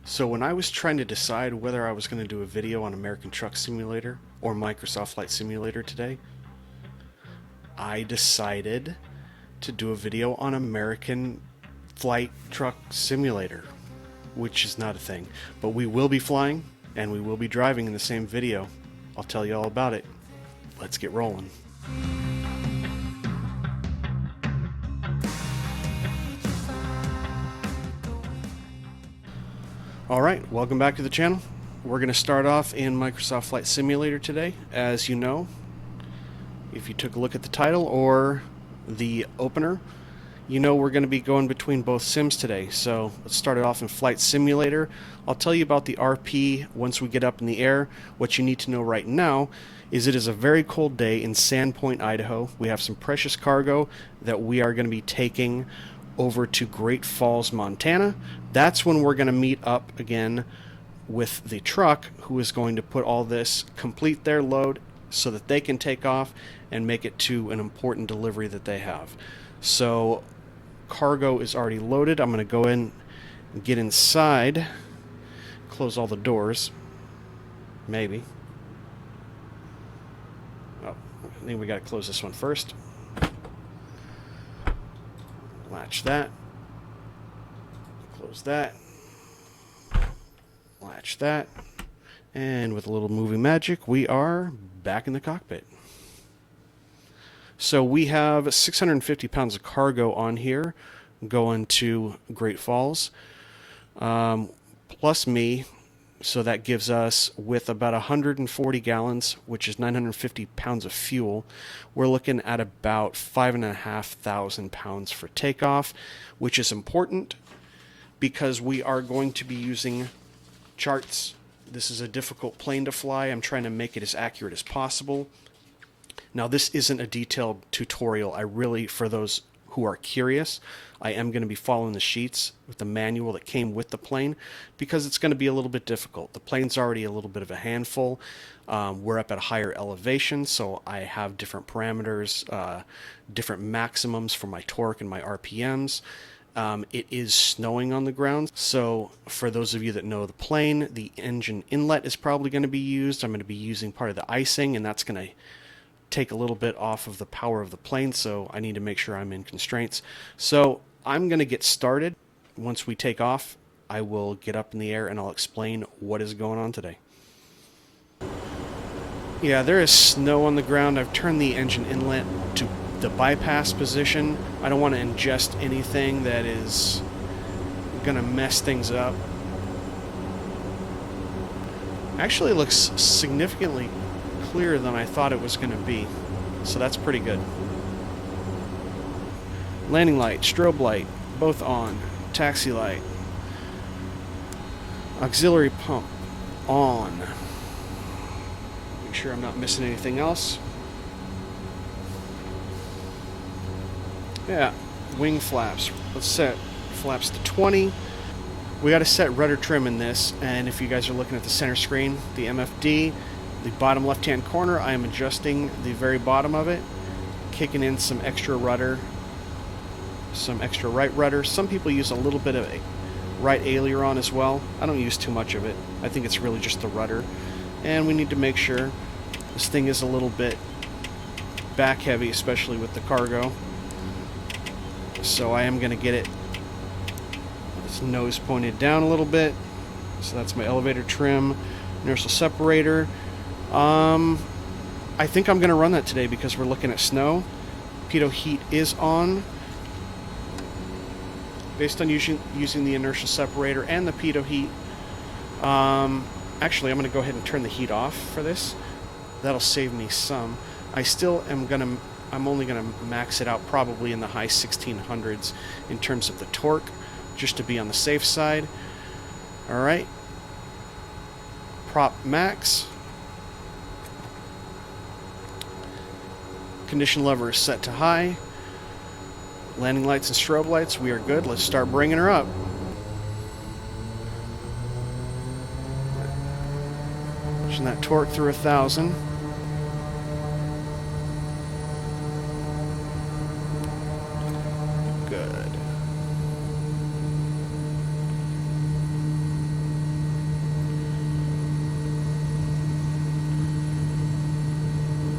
So when I was trying to decide whether I was going to do a video on American Truck Simulator or Microsoft Flight Simulator today, I decided to do a video on American Flight Truck Simulator, which is not a thing. But we will be flying and we will be driving in the same video. I'll tell you all about it. Let's get rolling. Alright, welcome back to the channel. We're going to start off in Microsoft Flight Simulator today. As you know, if you took a look at the title or the opener, you know we're going to be going between both sims today. So let's start it off in Flight Simulator. I'll tell you about the RP once we get up in the air. What you need to know right now is it is a very cold day in Sandpoint, Idaho. We have some precious cargo that we are going to be taking over to Great Falls, Montana. That's when we're going to meet up again with the truck who is going to put all this, complete their load so that they can take off and make it to an important delivery that they have. So cargo is already loaded. I'm going to go in and get inside, close all the doors, maybe. Oh, I think we got to close this one first. Latch that, close that, latch that, and with a little movie magic, we are back in the cockpit. So we have 650 pounds of cargo on here going to Great Falls, plus me, so that gives us, with about 140 gallons, which is 950 pounds of fuel, we're looking at about 5,500 pounds for takeoff, which is important because we are going to be using charts. This is a difficult plane to fly. I'm trying to make it as accurate as possible. Now, this isn't a detailed tutorial. I really, for those who are curious, I am going to be following the sheets with the manual that came with the plane because it's going to be a little bit difficult. The plane's already a little bit of a handful. We're up at a higher elevation, so I have different parameters, different maximums for my torque and my RPMs. It is snowing on the ground, so for those of you that know the plane, the engine inlet is probably going to be used. I'm going to be using part of the icing, and that's going to take a little bit off of the power of the plane, so I need to make sure I'm in constraints. So I'm going to get started. Once we take off, I will get up in the air and I'll explain what is going on today. Yeah, there is snow on the ground. I've turned the engine inlet to the bypass position. I don't want to ingest anything that is going to mess things up. Actually, it looks significantly clearer than I thought it was going to be, so that's pretty good. Landing light, strobe light, both on. Taxi light, auxiliary pump on. Make sure I'm not missing anything else. Yeah, wing flaps. Let's set flaps to 20. We got to set rudder trim in this, and if you guys are looking at the center screen, the MFD, the bottom left-hand corner, I am adjusting the very bottom of it, kicking in some extra rudder, some extra right rudder. Some people use a little bit of a right aileron as well. I don't use too much of it. I think it's really just the rudder. And we need to make sure this thing is a little bit back heavy, especially with the cargo. So I am going to get it, its nose pointed down a little bit. So that's my elevator trim, inertial separator. I think I'm going to run that today because we're looking at snow. Pitot heat is on. Based on using the inertial separator and the pitot heat, actually I'm going to go ahead and turn the heat off for this. That'll save me some. I'm only going to max it out probably in the high 1600s in terms of the torque, just to be on the safe side. Alright. Prop max. Condition lever is set to high. Landing lights and strobe lights, we are good. Let's start bringing her up. Pushing that torque through 1,000. Good.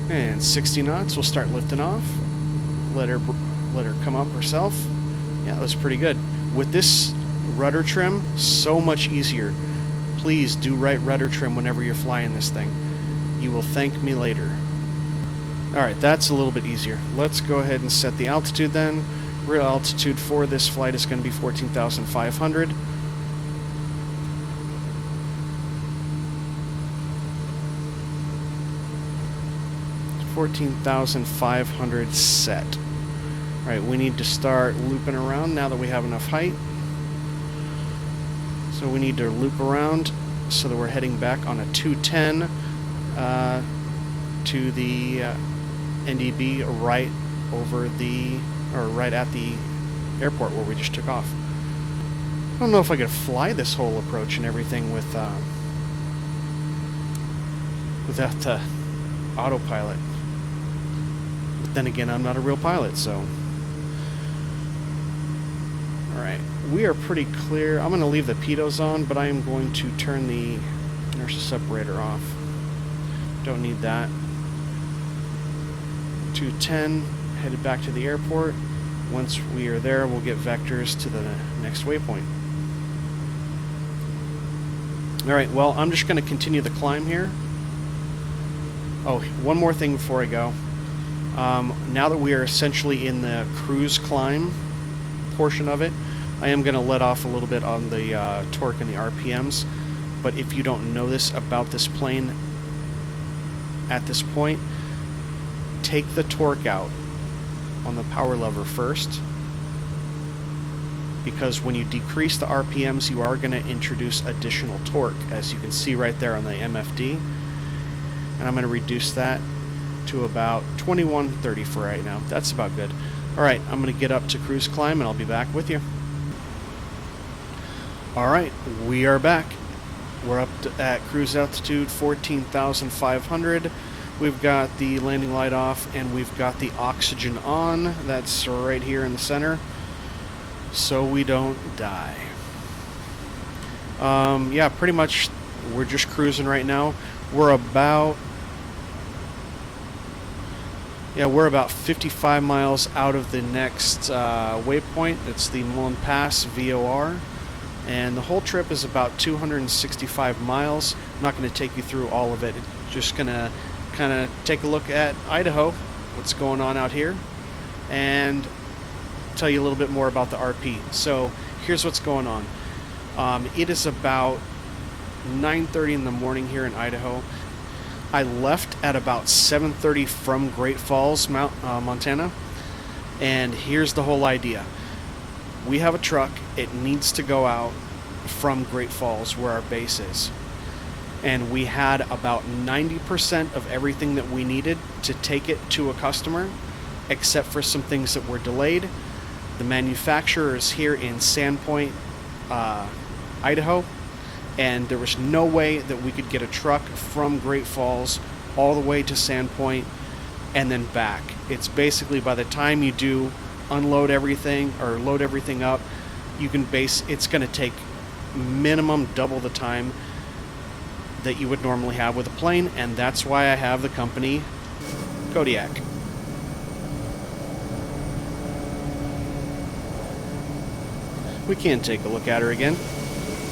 And 60 knots, we'll start lifting off. Let her come up herself. Yeah, that was pretty good. With this rudder trim, so much easier. Please do right rudder trim whenever you're flying this thing. You will thank me later. Alright, that's a little bit easier. Let's go ahead and set the altitude then. Real altitude for this flight is going to be 14,500. $14,500 set. Alright, we need to start looping around now that we have enough height. So we need to loop around so that we're heading back on a 210 to the NDB right at the airport where we just took off. I don't know if I could fly this whole approach and everything without the autopilot. But then again, I'm not a real pilot, so. Alright, we are pretty clear. I'm going to leave the pitos on, but I am going to turn the inertial separator off. Don't need that. 210, headed back to the airport. Once we are there, we'll get vectors to the next waypoint. Alright, well, I'm just going to continue the climb here. Oh, one more thing before I go. Now that we are essentially in the cruise climb portion of it, I am going to let off a little bit on the torque and the RPMs. But if you don't know this about this plane at this point, take the torque out on the power lever first, because when you decrease the RPMs, you are going to introduce additional torque, as you can see right there on the MFD. And I'm going to reduce that to about 2130 for right now. That's about good. Alright, I'm going to get up to cruise climb and I'll be back with you. Alright, we are back. We're up at cruise altitude 14,500. We've got the landing light off and we've got the oxygen on. That's right here in the center, so we don't die. Yeah, pretty much we're just cruising right now. We're about 55 miles out of the next waypoint. It's the Mullen Pass VOR. And the whole trip is about 265 miles. I'm not going to take you through all of it. Just going to kind of take a look at Idaho, what's going on out here, and tell you a little bit more about the RP. So here's what's going on. It is about 9:30 in the morning here in Idaho. I left at about 7:30 from Great Falls, Montana, and here's the whole idea. We have a truck. It needs to go out from Great Falls, where our base is. And we had about 90% of everything that we needed to take it to a customer, except for some things that were delayed. The manufacturer is here in Sandpoint, Idaho, and there was no way that we could get a truck from Great Falls all the way to Sandpoint and then back. It's basically, by the time you do unload everything or load everything up, it's going to take minimum double the time that you would normally have with a plane, and that's why I have the company Kodiak. We can take a look at her again.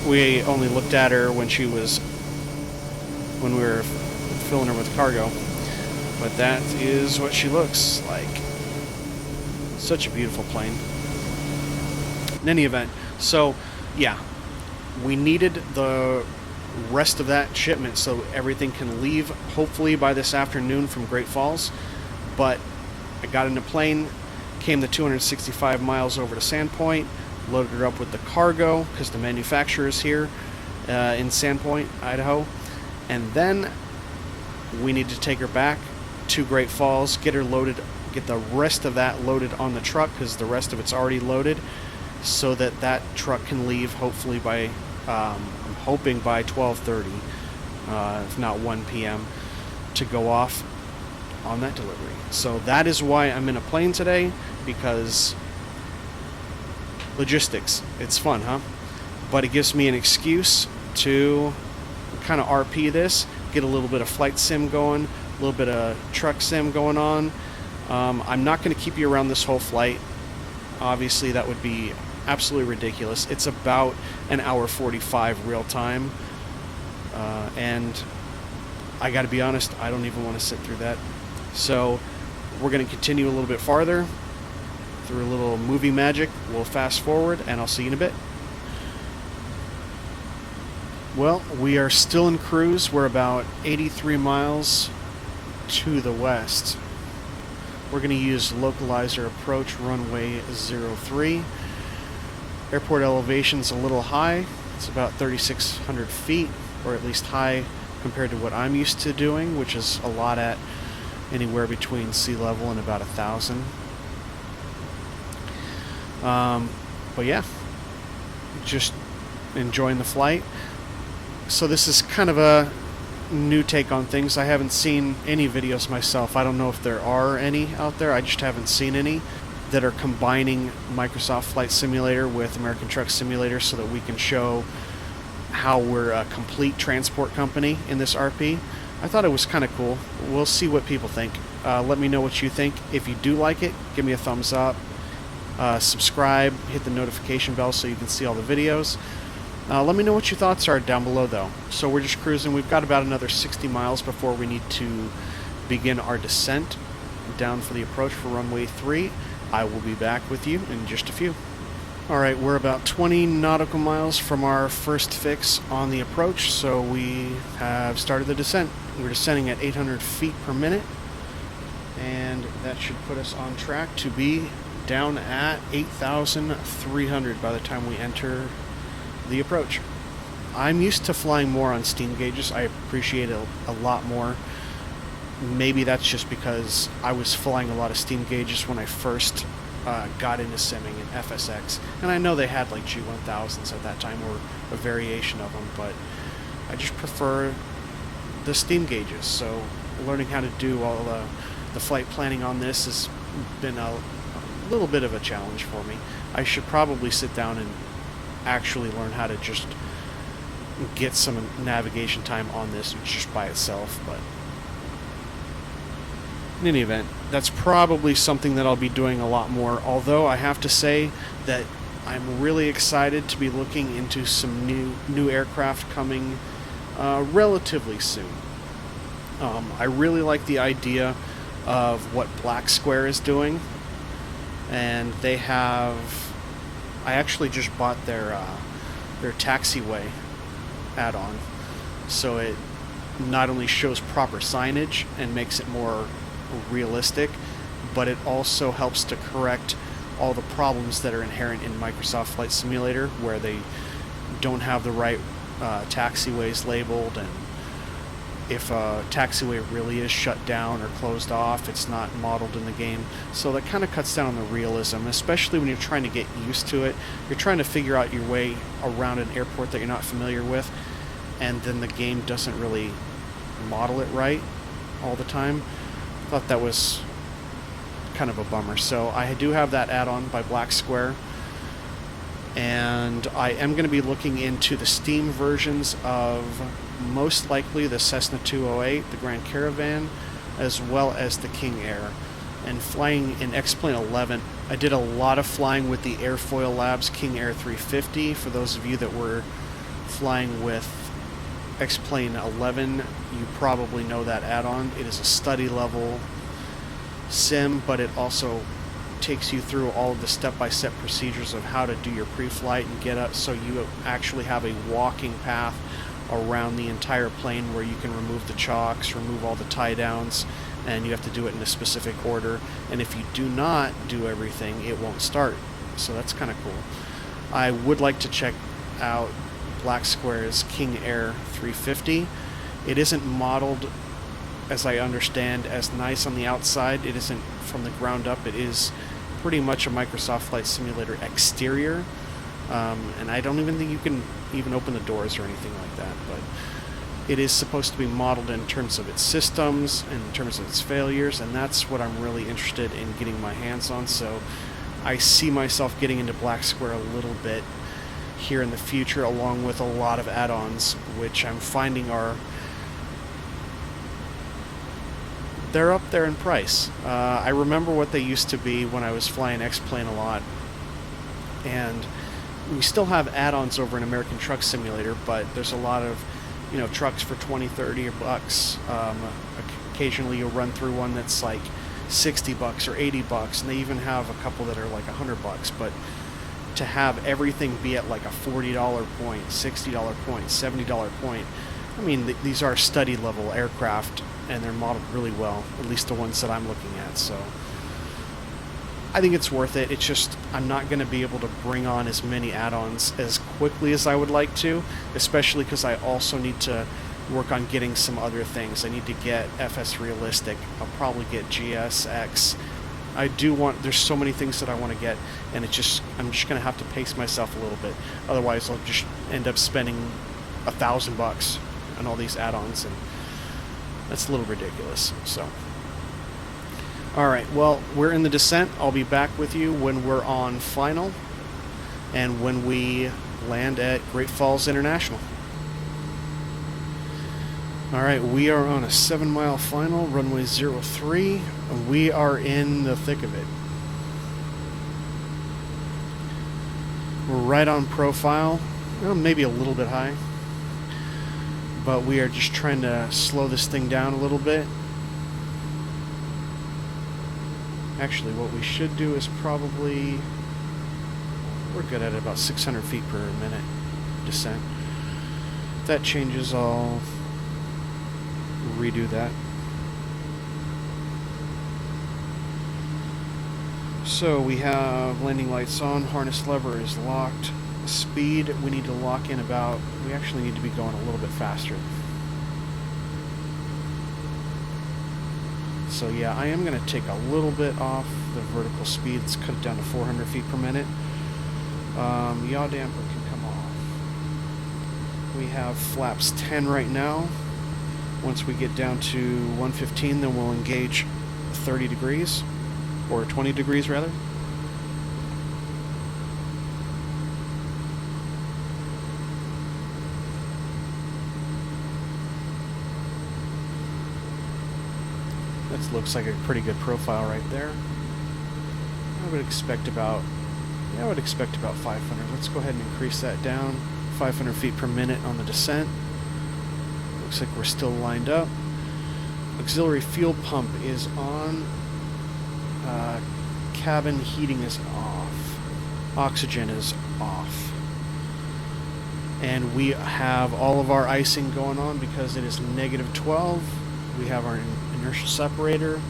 We only looked at her when we were filling her with cargo, but that is what she looks like. Such a beautiful plane. In any event, so yeah, we needed the rest of that shipment so everything can leave hopefully by this afternoon from Great Falls. But I got in a plane, came the 265 miles over to Sandpoint, loaded her up with the cargo because the manufacturer is here in Sandpoint, Idaho, and then we need to take her back to Great Falls, get her loaded, get the rest of that loaded on the truck because the rest of it's already loaded, so that that truck can leave hopefully by I'm hoping by 12:30, if not 1 p.m. to go off on that delivery. So that is why I'm in a plane today, because logistics. It's fun, huh? But it gives me an excuse to kind of RP this, get a little bit of flight sim going, a little bit of truck sim going on. I'm not going to keep you around this whole flight. Obviously, that would be absolutely ridiculous. It's about an hour 45 real time. And I got to be honest, I don't even want to sit through that. So we're going to continue a little bit farther through a little movie magic. We'll fast forward, and I'll see you in a bit. Well, we are still in cruise. We're about 83 miles to the west. We're going to use localizer approach runway 03. Airport elevation's a little high. It's about 3,600 feet, or at least high compared to what I'm used to doing, which is a lot at anywhere between sea level and about 1,000. But yeah, just enjoying the flight. So this is kind of a new take on things. I haven't seen any videos myself. I don't know if there are any out there. I just haven't seen any that are combining Microsoft Flight Simulator with American Truck Simulator so that we can show how we're a complete transport company in this RP. I thought it was kind of cool. We'll see what people think. Let me know what you think. If you do like it, give me a thumbs up. Subscribe, hit the notification bell so you can see all the videos. Let me know what your thoughts are down below, though. So we're just cruising. We've got about another 60 miles before we need to begin our descent down for the approach for runway 3. I will be back with you in just a few. Alright, we're about 20 nautical miles from our first fix on the approach, so we have started the descent. We're descending at 800 feet per minute, and that should put us on track to be down at 8,300 by the time we enter the approach. I'm used to flying more on steam gauges. I appreciate it a lot more. Maybe that's just because I was flying a lot of steam gauges when I first got into simming in FSX, and I know they had like G1000s at that time or a variation of them, but I just prefer the steam gauges. So learning how to do all the flight planning on this has been a little bit of a challenge for me. I should probably sit down and actually learn how to just get some navigation time on this just by itself, but in any event, that's probably something that I'll be doing a lot more, although I have to say that I'm really excited to be looking into some new aircraft coming relatively soon. I really like the idea of what Black Square is doing, and they have, I actually just bought their taxiway add-on, so it not only shows proper signage and makes it more realistic, but it also helps to correct all the problems that are inherent in Microsoft Flight Simulator, where they don't have the right taxiways labeled, and if a taxiway really is shut down or closed off, it's not modeled in the game. So that kind of cuts down on the realism, especially when you're trying to get used to it. You're trying to figure out your way around an airport that you're not familiar with, and then the game doesn't really model it right all the time. I thought that was kind of a bummer. So I do have that add-on by Black Square, and I am going to be looking into the Steam versions of most likely the Cessna 208, the Grand Caravan, as well as the King Air. And flying in X-Plane 11, I did a lot of flying with the Airfoil Labs King Air 350. For those of you that were flying with X-Plane 11, you probably know that add-on. It is a study level sim, but it also takes you through all of the step-by-step procedures of how to do your pre-flight and get up, so you actually have a walking path around the entire plane where you can remove the chocks, remove all the tie downs, and you have to do it in a specific order, and if you do not do everything, it won't start. So that's kind of cool. I would like to check out Black Square's King Air 350. It isn't modeled, as I understand, as nice on the outside. It isn't from the ground up. It is pretty much a Microsoft Flight Simulator exterior, and I don't even think you can even open the doors or anything like that, but it is supposed to be modeled in terms of its systems and in terms of its failures, and that's what I'm really interested in getting my hands on. So I see myself getting into Black Square a little bit here in the future, along with a lot of add-ons, which I'm finding are they're up there in price. I remember what they used to be when I was flying X-Plane a lot, and we still have add-ons over in American Truck Simulator, but there's a lot of, you know, trucks for 20, 30 bucks. Occasionally you'll run through one that's like 60 bucks or 80 bucks, and they even have a couple that are like 100 bucks. But to have everything be at like a $40 point, $60 point, $70 point, I mean, these are study level aircraft, and they're modeled really well, at least the ones that I'm looking at. So I think it's worth it. It's just I'm not going to be able to bring on as many add-ons as quickly as I would like to, especially because I also need to work on getting some other things. I need to get FS Realistic. I'll probably get GSX. There's so many things that I want to get, and I'm just going to have to pace myself a little bit. Otherwise, I'll just end up spending $1,000 on all these add-ons, and that's a little ridiculous. So, all right, well, we're in the descent. I'll be back with you when we're on final and when we land at Great Falls International. All right, we are on a 7-mile final, runway 03, and we are in the thick of it. We're right on profile, well, maybe a little bit high, but we are just trying to slow this thing down a little bit. Actually, what we should do is probably, we're good at about 600 feet per minute descent. If that changes, I'll redo that. So we have landing lights on, harness lever is locked. Speed, we need to lock in about, we actually need to be going a little bit faster. So yeah, I am going to take a little bit off the vertical speed. Let's cut it down to 400 feet per minute. Yaw damper can come off. We have flaps 10 right now. Once we get down to 115, then we'll engage 30 degrees, or 20 degrees rather. That looks like a pretty good profile right there. I would expect about 500. Let's go ahead and increase that down. 500 feet per minute on the descent. Looks like we're still lined up. Auxiliary fuel pump is on. Cabin heating is off. Oxygen is off. And we have all of our icing going on because it is negative 12. We have our inertial separator.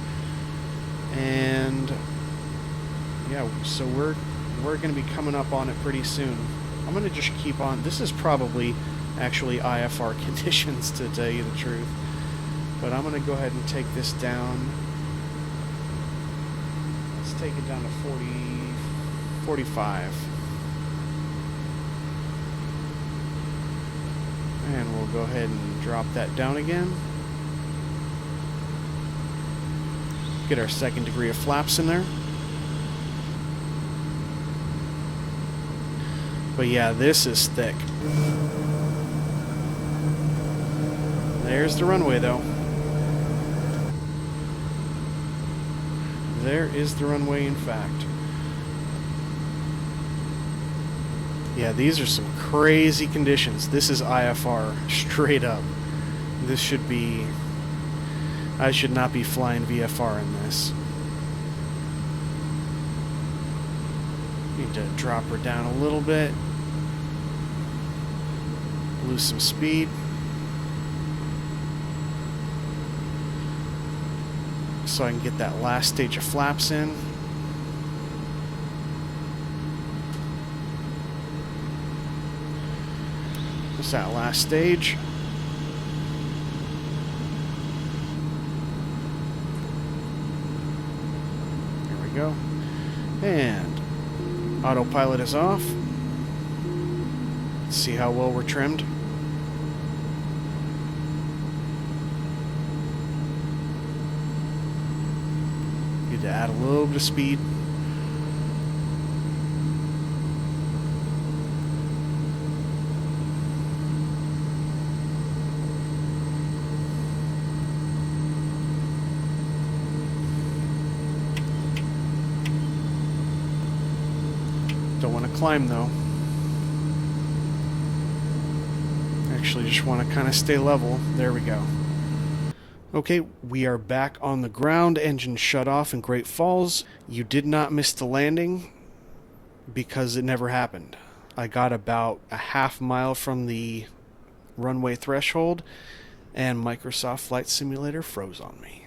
And yeah, so we're going to be coming up on it pretty soon. I'm going to just keep on. This is probably actually IFR conditions, to tell you the truth. But I'm going to go ahead and take this down. Let's take it down to 45. And we'll go ahead and drop that down again. Get our second degree of flaps in there. But yeah, this is thick. There's the runway, though. There is the runway, in fact. Yeah, these are some crazy conditions. This is IFR, straight up. This should be... I should not be flying VFR in this. Need to drop her down a little bit. Lose some speed. So I can get that last stage of flaps in. What's that last stage? There we go. And autopilot is off. Let's see how well we're trimmed. Need to add a little bit of speed. want to climb though. Actually, just want to kind of stay level. There we go. Okay, we are back on the ground. Engine shut off in Great Falls. You did not miss the landing because it never happened. I got about a half mile from the runway threshold and Microsoft Flight Simulator froze on me.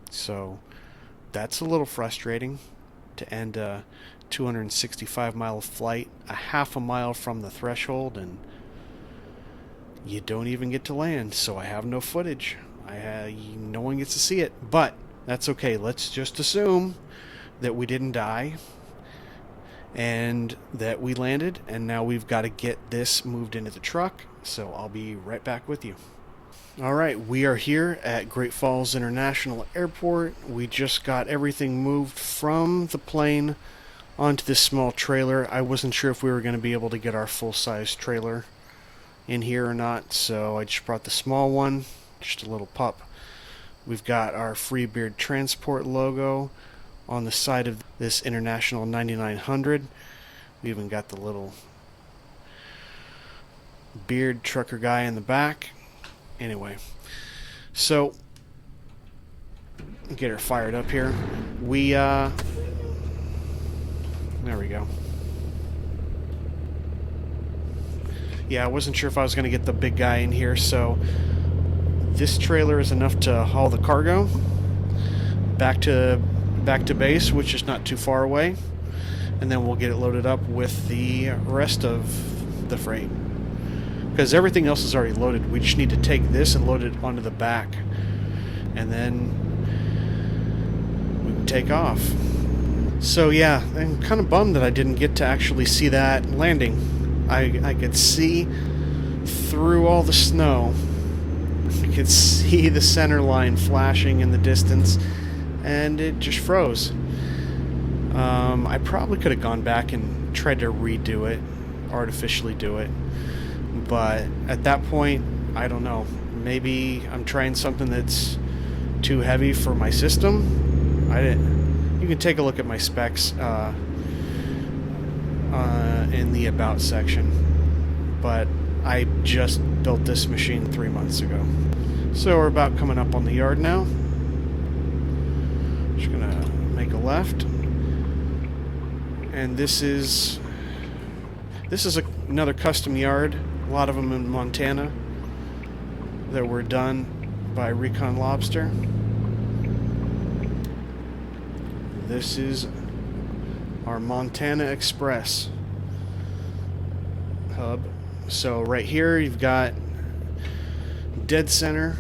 So that's a little frustrating to end a 265-mile flight a half a mile from the threshold, and you don't even get to land, so I have no footage. No one gets to see it, but that's okay. Let's just assume that we didn't die and that we landed, and now we've got to get this moved into the truck, so I'll be right back with you. Alright, we are here at Great Falls International Airport. We just got everything moved from the plane onto this small trailer. I wasn't sure if we were going to be able to get our full-size trailer in here or not, so I just brought the small one, just a little pup. We've got our Freebird Transport logo on the side of this International 9900. We even got the little beard trucker guy in the back. Anyway, so get her fired up here. There we go. Yeah, I wasn't sure if I was going to get the big guy in here, so this trailer is enough to haul the cargo back to base, which is not too far away, and then we'll get it loaded up with the rest of the freight. Because everything else is already loaded. We just need to take this and load it onto the back, and then we can take off. So yeah, I'm kind of bummed that I didn't get to actually see that landing. I could see through all the snow. I could see the center line flashing in the distance, and it just froze. I probably could have gone back and tried to redo it, artificially do it, but at that point, I don't know. Maybe I'm trying something that's too heavy for my system. You can take a look at my specs in the About section, but I just built this machine 3 months ago. So we're about coming up on the yard now. Just gonna make a left, and this is another custom yard. A lot of them in Montana that were done by Recon Lobster. This is our Montana Express hub. So right here you've got dead center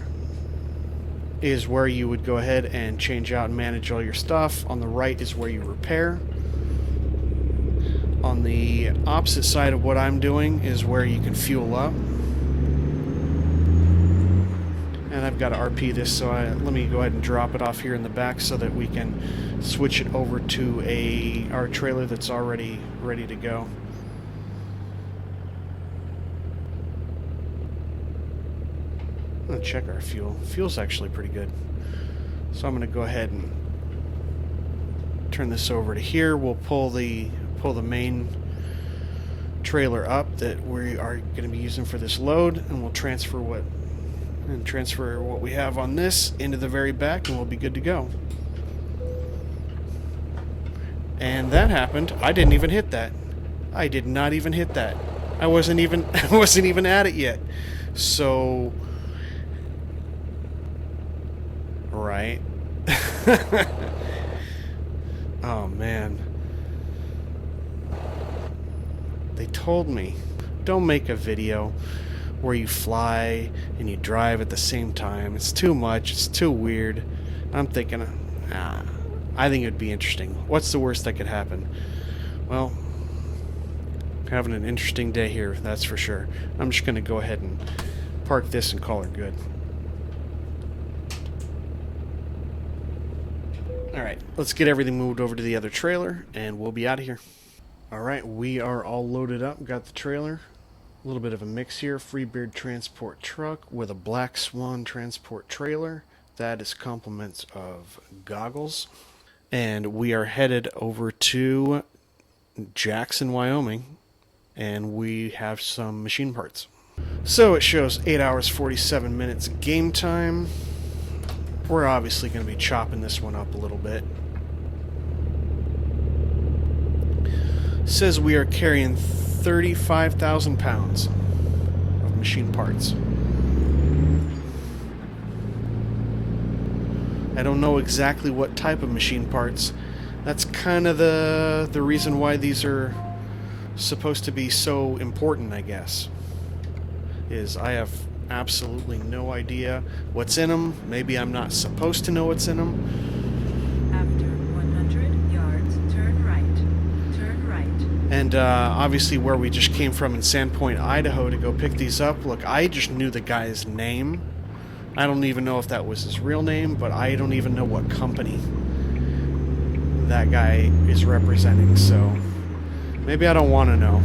is where you would go ahead and change out and manage all your stuff. On the right is where you repair. On the opposite side of what I'm doing is where you can fuel up. And I've got to RP this, so let me go ahead and drop it off here in the back so that we can switch it over to our trailer that's already ready to go. I'm going to check our fuel. Fuel's actually pretty good. So I'm going to go ahead and turn this over to here. We'll pull the main trailer up that we are going to be using for this load, and we'll transfer what we have on this into the very back, and we'll be good to go. And that happened. I didn't even hit that. I did not even hit that. I wasn't even at it yet. So right. Oh man. They told me, don't make a video where you fly and you drive at the same time. It's too much. It's too weird. I'm thinking, I think it would be interesting. What's the worst that could happen? Well, having an interesting day here, that's for sure. I'm just going to go ahead and park this and call her good. Alright, let's get everything moved over to the other trailer, and we'll be out of here. Alright, we are all loaded up. Got the trailer. A little bit of a mix here. Freebird Transport truck with a Black Swan Transport trailer. That is compliments of goggles. and we are headed over to Jackson, Wyoming, and we have some machine parts. So it shows 8 hours 47 minutes game time. We're obviously going to be chopping this one up a little bit. It says we are carrying 35,000 pounds of machine parts. I don't know exactly what type of machine parts. That's kind of the reason why these are supposed to be so important, I guess. Is I have absolutely no idea what's in them. Maybe I'm not supposed to know what's in them. After 100 yards, turn right. Turn right. And obviously where we just came from in Sandpoint, Idaho to go pick these up. Look, I just knew the guy's name. I don't even know if that was his real name, but I don't even know what company that guy is representing, so maybe I don't want to know.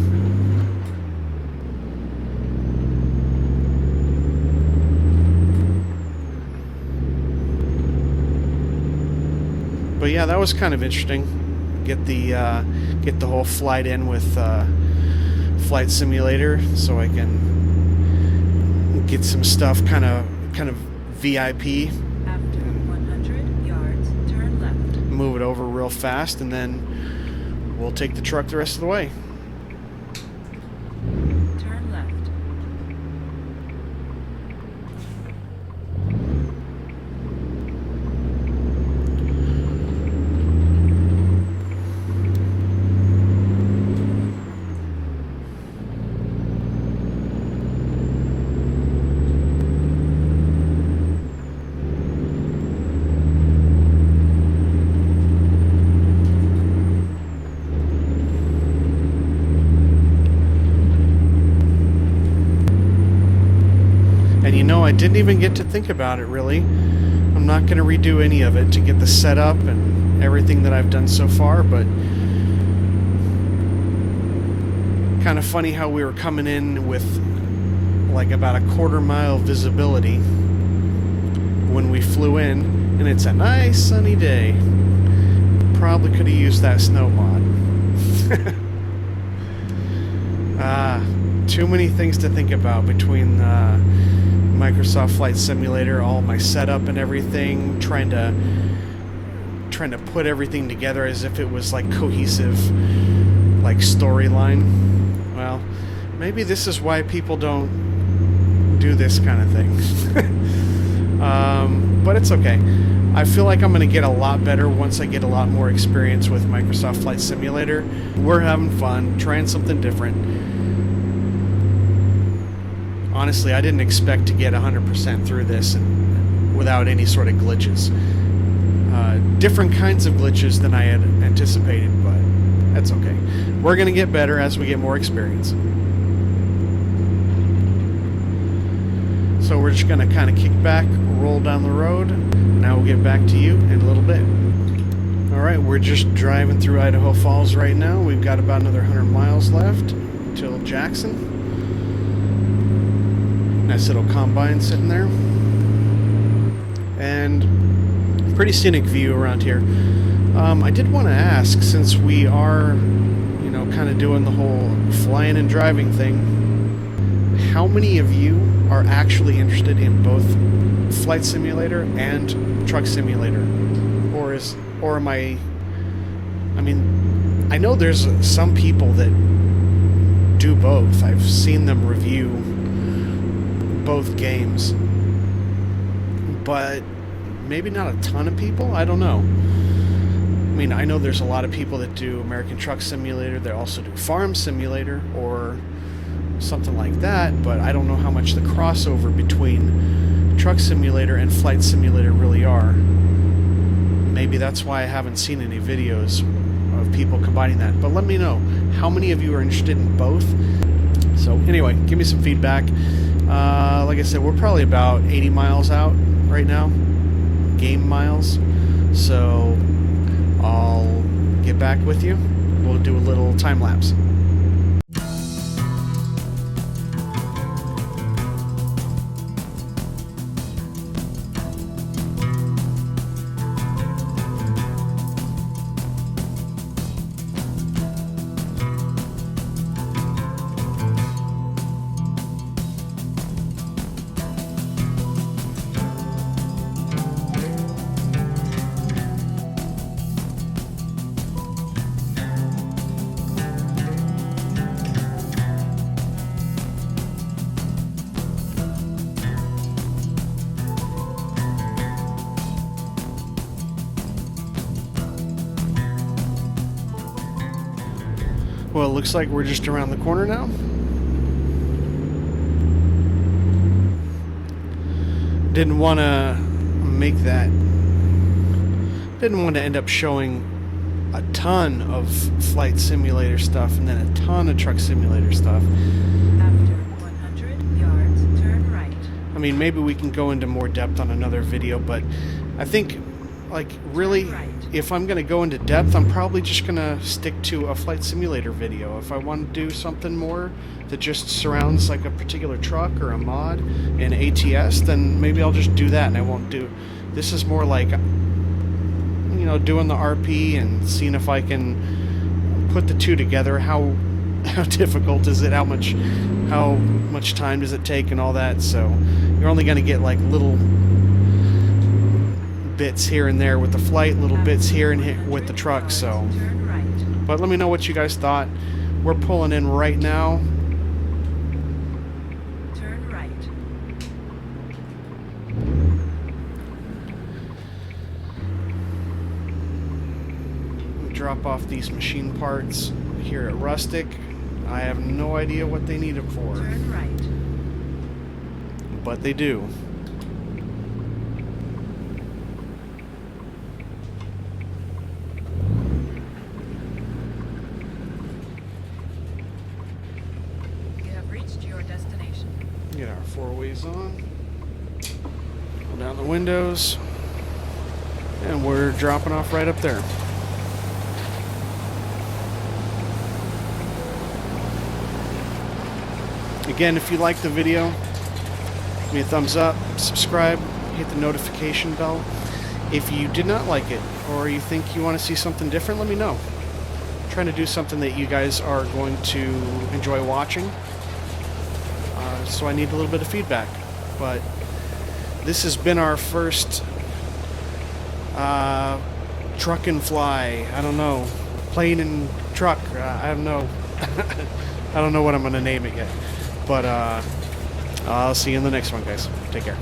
But yeah, that was kind of interesting. Get the whole flight in with Flight Simulator, so I can get some stuff kind of VIP. After 100 yards, turn left. Move it over real fast, and then we'll take the truck the rest of the way. Turn left. I didn't even get to think about it, really. I'm not going to redo any of it to get the setup and everything that I've done so far, but kind of funny how we were coming in with like about a quarter-mile visibility when we flew in, and it's a nice sunny day. Probably could have used that snow mod. Too many things to think about between Microsoft Flight Simulator, all my setup and everything, trying to put everything together as if it was like cohesive, like storyline. Well, maybe this is why people don't do this kind of thing. But it's okay. I feel like I'm going to get a lot better once I get a lot more experience with Microsoft Flight Simulator. We're having fun, trying something different. Honestly, I didn't expect to get 100% through this and without any sort of glitches. Different kinds of glitches than I had anticipated, but that's okay. We're going to get better as we get more experience. So we're just going to kind of kick back, roll down the road. Now we'll get back to you in a little bit. Alright, we're just driving through Idaho Falls right now. We've got about another 100 miles left till Jackson. Nice little combine sitting there. And pretty scenic view around here. I did want to ask, since we are, kind of doing the whole flying and driving thing, how many of you are actually interested in both Flight Simulator and Truck Simulator? Or am I know there's some people that do both. I've seen them review both games, but maybe not a ton of people. I don't know. I know there's a lot of people that do American Truck Simulator. They also do Farm Simulator or something like that, but I don't know how much the crossover between Truck Simulator and Flight Simulator really are. Maybe that's why I haven't seen any videos of people combining that, but let me know how many of you are interested in both. So anyway, give me some feedback. Like I said, we're probably about 80 miles out right now, game miles, so I'll get back with you. We'll do a little time lapse. Well, it looks like we're just around the corner now. Didn't want to make that. Didn't want to end up showing a ton of flight simulator stuff and then a ton of truck simulator stuff. After 100 yards, turn right. I mean, maybe we can go into more depth on another video, but I think, like, really, if I'm going to go into depth, I'm probably just going to stick to a flight simulator video. If I want to do something more that just surrounds, like, a particular truck or a mod in ATS, then maybe I'll just do that, and I won't do... This is more like, you know, doing the RP and seeing if I can put the two together. How difficult is it? How much time does it take and all that? So you're only going to get like little bits here and there with the flight, little bits here and here with the truck. So, Turn right. but let me know what you guys thought. We're pulling in right now. Turn right. Drop off these machine parts here at Rustic. I have no idea what they need it for, Turn right. but they do. You have reached your destination. Get our four-ways on. Pull down the windows. And we're dropping off right up there. Again, if you like the video, give me a thumbs up, subscribe, hit the notification bell. If you did not like it, or you think you want to see something different, let me know. I'm trying to do something that you guys are going to enjoy watching. So I need a little bit of feedback. But this has been our first truck and fly. I don't know. Plane and truck. I don't know. I don't know what I'm going to name it yet. But I'll see you in the next one, guys. Take care.